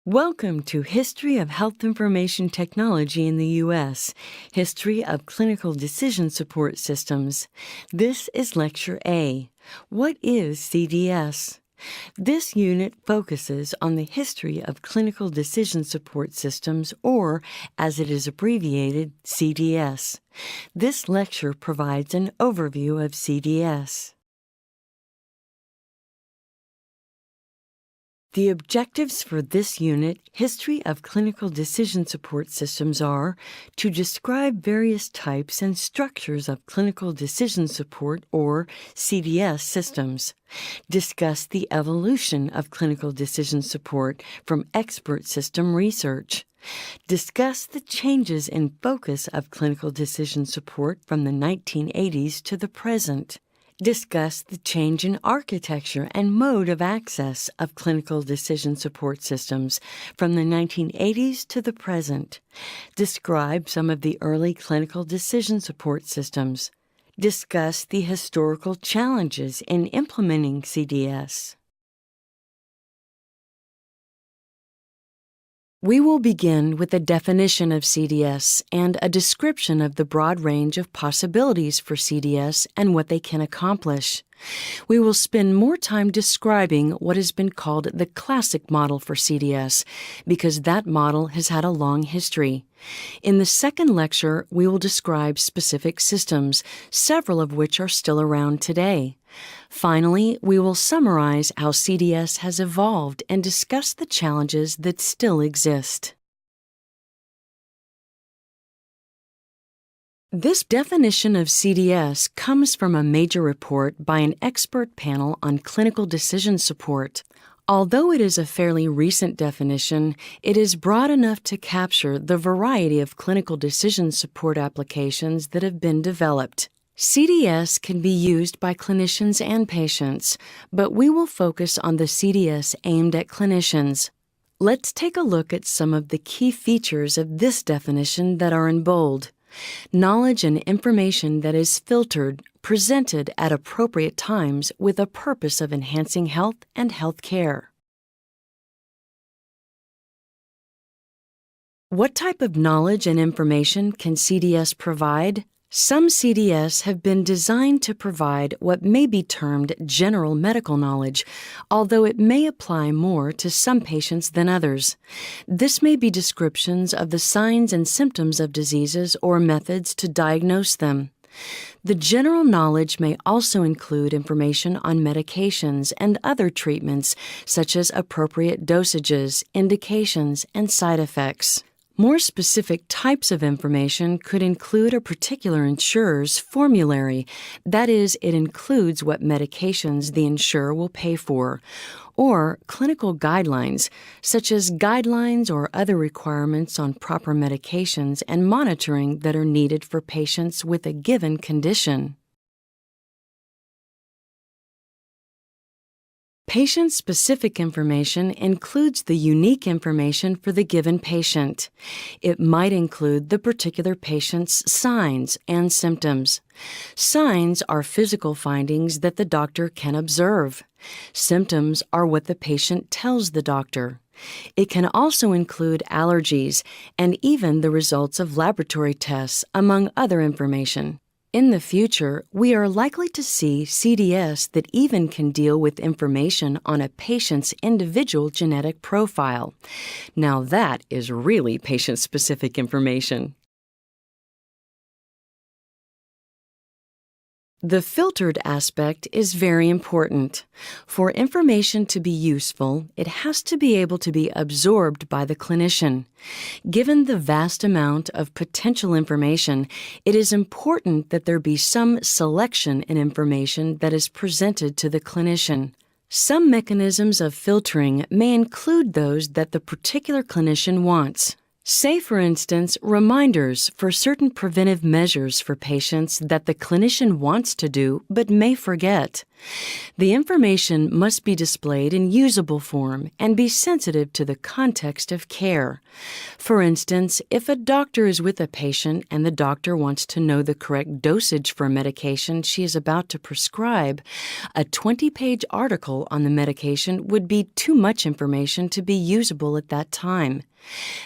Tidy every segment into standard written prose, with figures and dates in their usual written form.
Welcome to History of Health Information Technology in the U.S., History of Clinical Decision Support Systems. This is Lecture A. What is CDS? This unit focuses on the history of clinical decision support systems, or, as it is abbreviated, CDS. This lecture provides an overview of CDS. The objectives for this unit, History of Clinical Decision Support Systems, are to describe various types and structures of clinical decision support, or CDS, systems, discuss the evolution of clinical decision support from expert system research, discuss the changes in focus of clinical decision support from the 1980s to the present, discuss the change in architecture and mode of access of clinical decision support systems from the 1980s to the present, describe some of the early clinical decision support systems, discuss the historical challenges in implementing CDS. We will begin with a definition of CDS and a description of the broad range of possibilities for CDS and what they can accomplish. We will spend more time describing what has been called the classic model for CDS, because that model has had a long history. In the second lecture, we will describe specific systems, several of which are still around today. Finally, we will summarize how CDS has evolved and discuss the challenges that still exist. This definition of CDS comes from a major report by an expert panel on clinical decision support. Although it is a fairly recent definition, it is broad enough to capture the variety of clinical decision support applications that have been developed. CDS can be used by clinicians and patients, but we will focus on the CDS aimed at clinicians. Let's take a look at some of the key features of this definition that are in bold. Knowledge and information that is filtered, presented at appropriate times with a purpose of enhancing health and health care. What type of knowledge and information can CDS provide? Some CDS have been designed to provide what may be termed general medical knowledge, although it may apply more to some patients than others. This may be descriptions of the signs and symptoms of diseases or methods to diagnose them. The general knowledge may also include information on medications and other treatments, such as appropriate dosages, indications, and side effects. More specific types of information could include a particular insurer's formulary, that is, it includes what medications the insurer will pay for, or clinical guidelines, such as guidelines or other requirements on proper medications and monitoring that are needed for patients with a given condition. Patient-specific information includes the unique information for the given patient. It might include the particular patient's signs and symptoms. Signs are physical findings that the doctor can observe. Symptoms are what the patient tells the doctor. It can also include allergies and even the results of laboratory tests, among other information. In the future, we are likely to see CDS that even can deal with information on a patient's individual genetic profile. Now that is really patient-specific information. The filtered aspect is very important. For information to be useful, it has to be able to be absorbed by the clinician. Given the vast amount of potential information, it is important that there be some selection in information that is presented to the clinician. Some mechanisms of filtering may include those that the particular clinician wants. Say, for instance, reminders for certain preventive measures for patients that the clinician wants to do but may forget. The information must be displayed in usable form and be sensitive to the context of care. For instance, if a doctor is with a patient and the doctor wants to know the correct dosage for a medication she is about to prescribe, a 20-page article on the medication would be too much information to be usable at that time.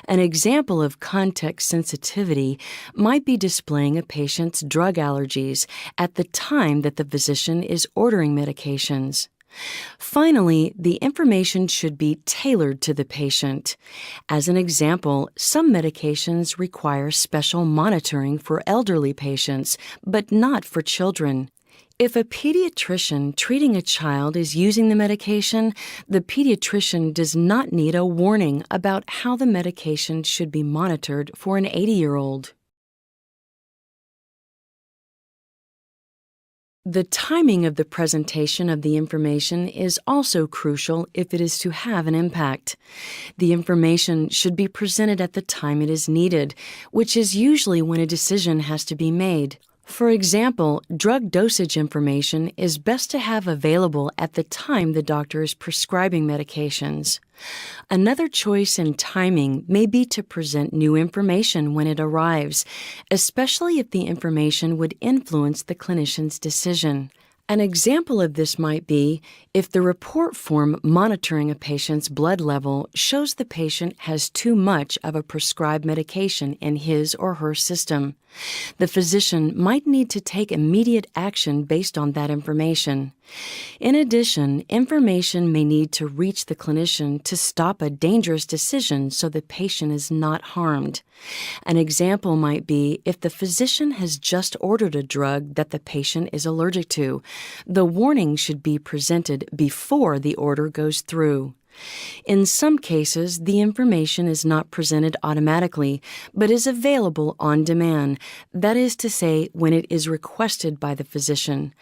An example of context sensitivity might be displaying a patient's drug allergies at the time that the physician is ordering medications. Finally, the information should be tailored to the patient. As an example, some medications require special monitoring for elderly patients, but not for children. If a pediatrician treating a child is using the medication, the pediatrician does not need a warning about how the medication should be monitored for an 80-year-old. The timing of the presentation of the information is also crucial if it is to have an impact. The information should be presented at the time it is needed, which is usually when a decision has to be made. For example, drug dosage information is best to have available at the time the doctor is prescribing medications. Another choice in timing may be to present new information when it arrives, especially if the information would influence the clinician's decision. An example of this might be if the report form monitoring a patient's blood level shows the patient has too much of a prescribed medication in his or her system. The physician might need to take immediate action based on that information. In addition, information may need to reach the clinician to stop a dangerous decision so the patient is not harmed. An example might be if the physician has just ordered a drug that the patient is allergic to. The warning should be presented before the order goes through. In some cases, the information is not presented automatically, but is available on demand, that is to say, when it is requested by the physician.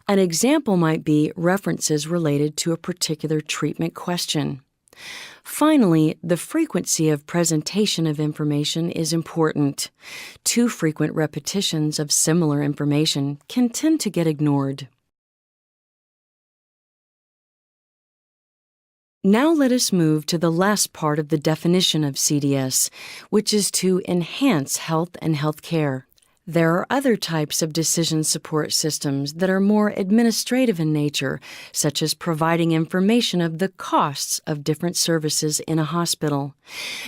An example might be references related to a particular treatment question. Finally, the frequency of presentation of information is important. Too frequent repetitions of similar information can tend to get ignored. Now let us move to the last part of the definition of CDS, which is to enhance health and health care. There are other types of decision support systems that are more administrative in nature, such as providing information of the costs of different services in a hospital.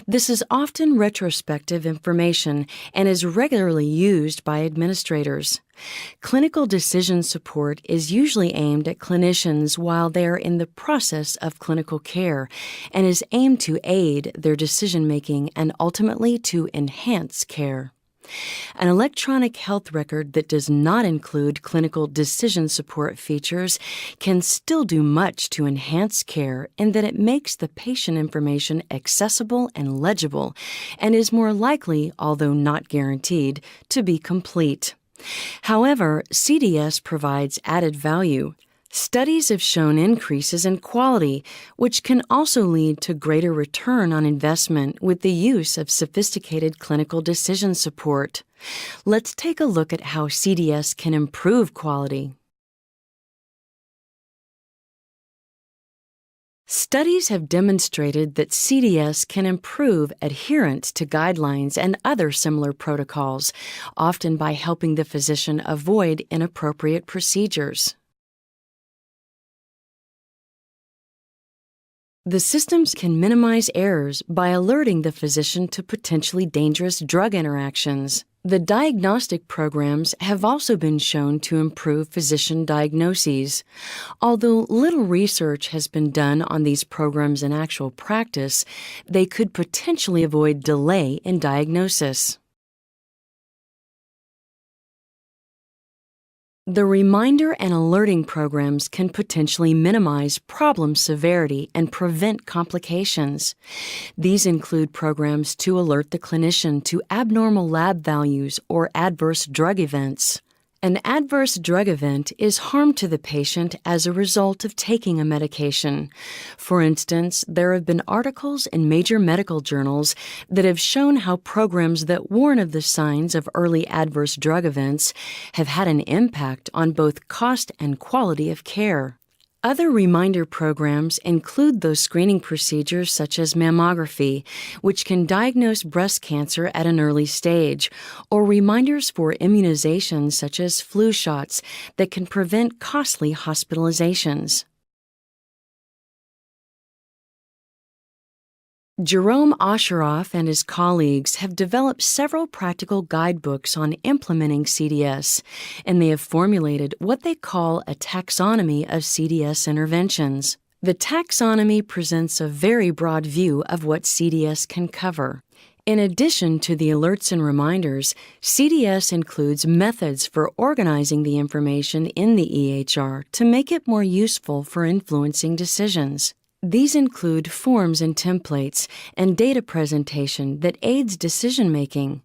This is often retrospective information and is regularly used by administrators. Clinical decision support is usually aimed at clinicians while they are in the process of clinical care and is aimed to aid their decision-making and ultimately to enhance care. An electronic health record that does not include clinical decision support features can still do much to enhance care in that it makes the patient information accessible and legible and is more likely, although not guaranteed, to be complete. However, CDS provides added value. Studies have shown increases in quality, which can also lead to greater return on investment with the use of sophisticated clinical decision support. Let's take a look at how CDS can improve quality. Studies have demonstrated that CDS can improve adherence to guidelines and other similar protocols, often by helping the physician avoid inappropriate procedures. The systems can minimize errors by alerting the physician to potentially dangerous drug interactions. The diagnostic programs have also been shown to improve physician diagnoses. Although little research has been done on these programs in actual practice, they could potentially avoid delay in diagnosis. The reminder and alerting programs can potentially minimize problem severity and prevent complications. These include programs to alert the clinician to abnormal lab values or adverse drug events. An adverse drug event is harm to the patient as a result of taking a medication. For instance, there have been articles in major medical journals that have shown how programs that warn of the signs of early adverse drug events have had an impact on both cost and quality of care. Other reminder programs include those screening procedures such as mammography, which can diagnose breast cancer at an early stage, or reminders for immunizations such as flu shots that can prevent costly hospitalizations. Jerome Osheroff and his colleagues have developed several practical guidebooks on implementing CDS, and they have formulated what they call a taxonomy of CDS interventions. The taxonomy presents a very broad view of what CDS can cover. In addition to the alerts and reminders, CDS includes methods for organizing the information in the EHR to make it more useful for influencing decisions. These include forms and templates and data presentation that aids decision-making.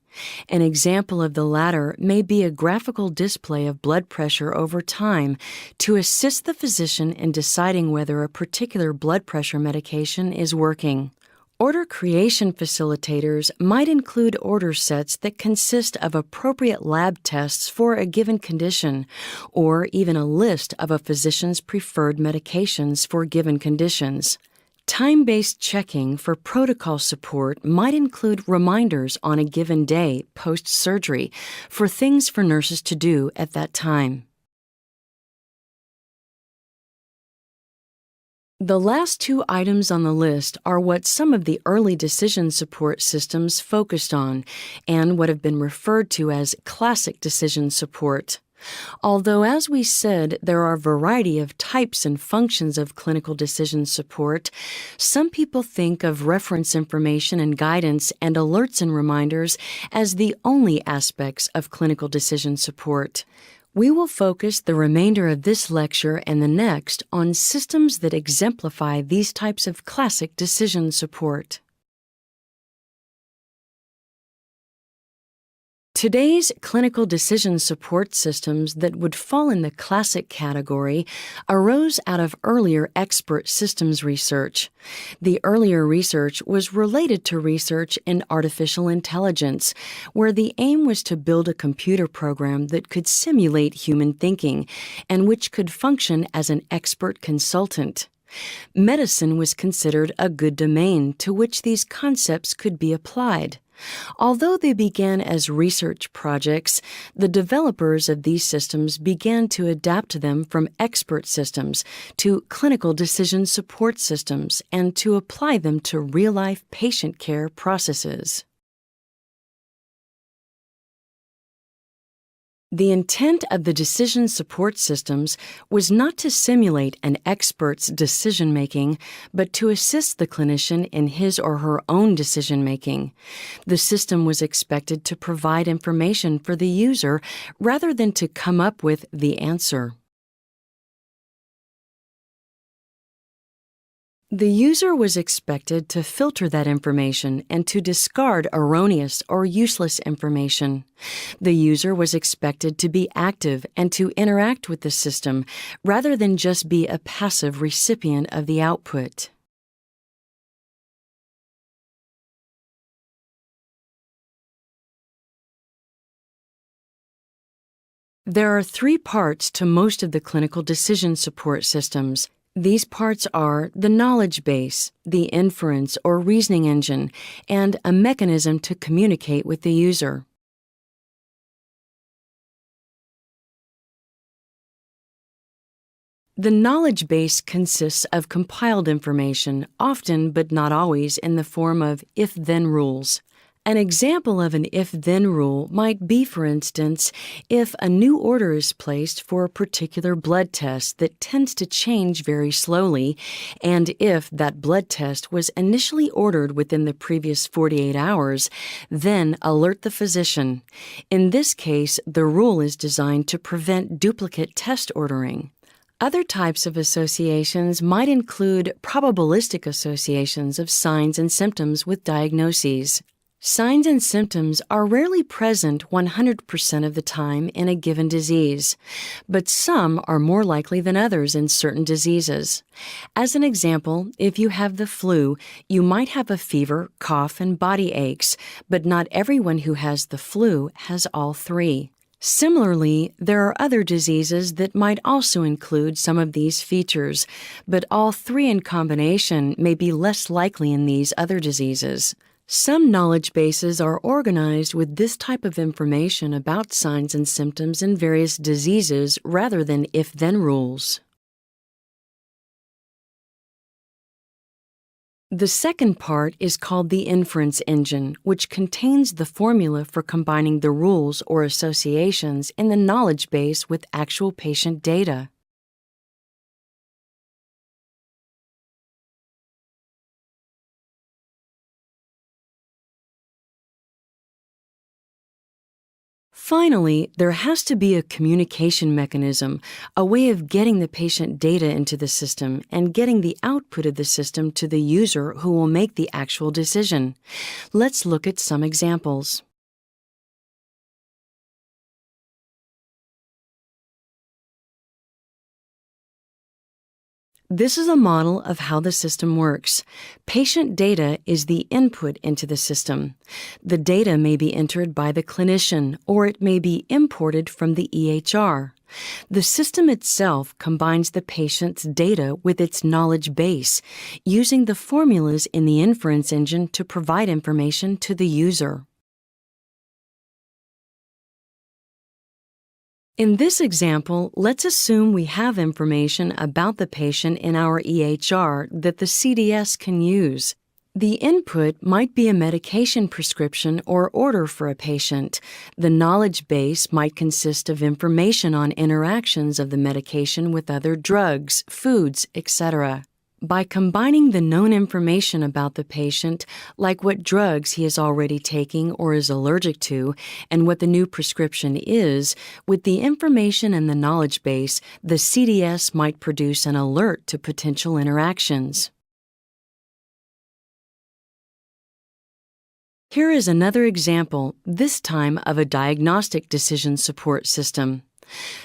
An example of the latter may be a graphical display of blood pressure over time to assist the physician in deciding whether a particular blood pressure medication is working. Order creation facilitators might include order sets that consist of appropriate lab tests for a given condition, or even a list of a physician's preferred medications for given conditions. Time-based checking for protocol support might include reminders on a given day post-surgery for things for nurses to do at that time. The last two items on the list are what some of the early decision support systems focused on and what have been referred to as classic decision support. Although, as we said, there are a variety of types and functions of clinical decision support, some people think of reference information and guidance and alerts and reminders as the only aspects of clinical decision support. We will focus the remainder of this lecture and the next on systems that exemplify these types of classic decision support. Today's clinical decision support systems that would fall in the classic category arose out of earlier expert systems research. The earlier research was related to research in artificial intelligence, where the aim was to build a computer program that could simulate human thinking and which could function as an expert consultant. Medicine was considered a good domain to which these concepts could be applied. Although they began as research projects, the developers of these systems began to adapt them from expert systems to clinical decision support systems and to apply them to real-life patient care processes. The intent of the decision support systems was not to simulate an expert's decision-making, but to assist the clinician in his or her own decision-making. The system was expected to provide information for the user rather than to come up with the answer. The user was expected to filter that information and to discard erroneous or useless information. The user was expected to be active and to interact with the system rather than just be a passive recipient of the output. There are three parts to most of the clinical decision support systems. These parts are the knowledge base, the inference or reasoning engine, and a mechanism to communicate with the user. The knowledge base consists of compiled information, often but not always in the form of if-then rules. An example of an if-then rule might be, for instance, if a new order is placed for a particular blood test that tends to change very slowly, and if that blood test was initially ordered within the previous 48 hours, then alert the physician. In this case, the rule is designed to prevent duplicate test ordering. Other types of associations might include probabilistic associations of signs and symptoms with diagnoses. Signs and symptoms are rarely present 100% of the time in a given disease, but some are more likely than others in certain diseases. As an example, if you have the flu, you might have a fever, cough, and body aches, but not everyone who has the flu has all three. Similarly, there are other diseases that might also include some of these features, but all three in combination may be less likely in these other diseases. Some knowledge bases are organized with this type of information about signs and symptoms in various diseases rather than if-then rules. The second part is called the inference engine, which contains the formula for combining the rules or associations in the knowledge base with actual patient data. Finally, there has to be a communication mechanism, a way of getting the patient data into the system and getting the output of the system to the user who will make the actual decision. Let's look at some examples. This is a model of how the system works. Patient data is the input into the system. The data may be entered by the clinician, or it may be imported from the EHR. The system itself combines the patient's data with its knowledge base, using the formulas in the inference engine to provide information to the user. In this example, let's assume we have information about the patient in our EHR that the CDS can use. The input might be a medication prescription or order for a patient. The knowledge base might consist of information on interactions of the medication with other drugs, foods, etc. By combining the known information about the patient, like what drugs he is already taking or is allergic to, and what the new prescription is, with the information in the knowledge base, the CDS might produce an alert to potential interactions. Here is another example, this time of a diagnostic decision support system.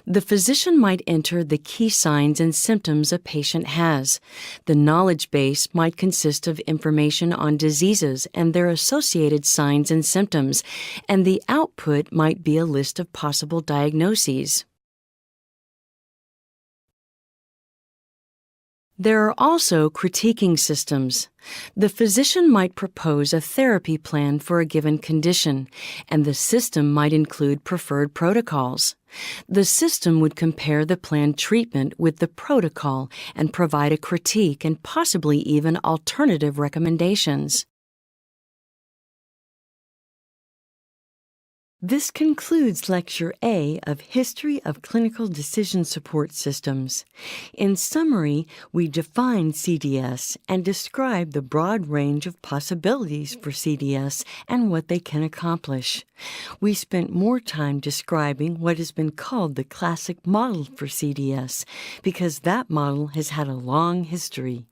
The physician might enter the key signs and symptoms a patient has. The knowledge base might consist of information on diseases and their associated signs and symptoms, and the output might be a list of possible diagnoses. There are also critiquing systems. The physician might propose a therapy plan for a given condition, and the system might include preferred protocols. The system would compare the planned treatment with the protocol and provide a critique and possibly even alternative recommendations. This concludes Lecture A of History of Clinical Decision Support Systems. In summary, we define CDS and describe the broad range of possibilities for CDS and what they can accomplish. We spent more time describing what has been called the classic model for CDS because that model has had a long history.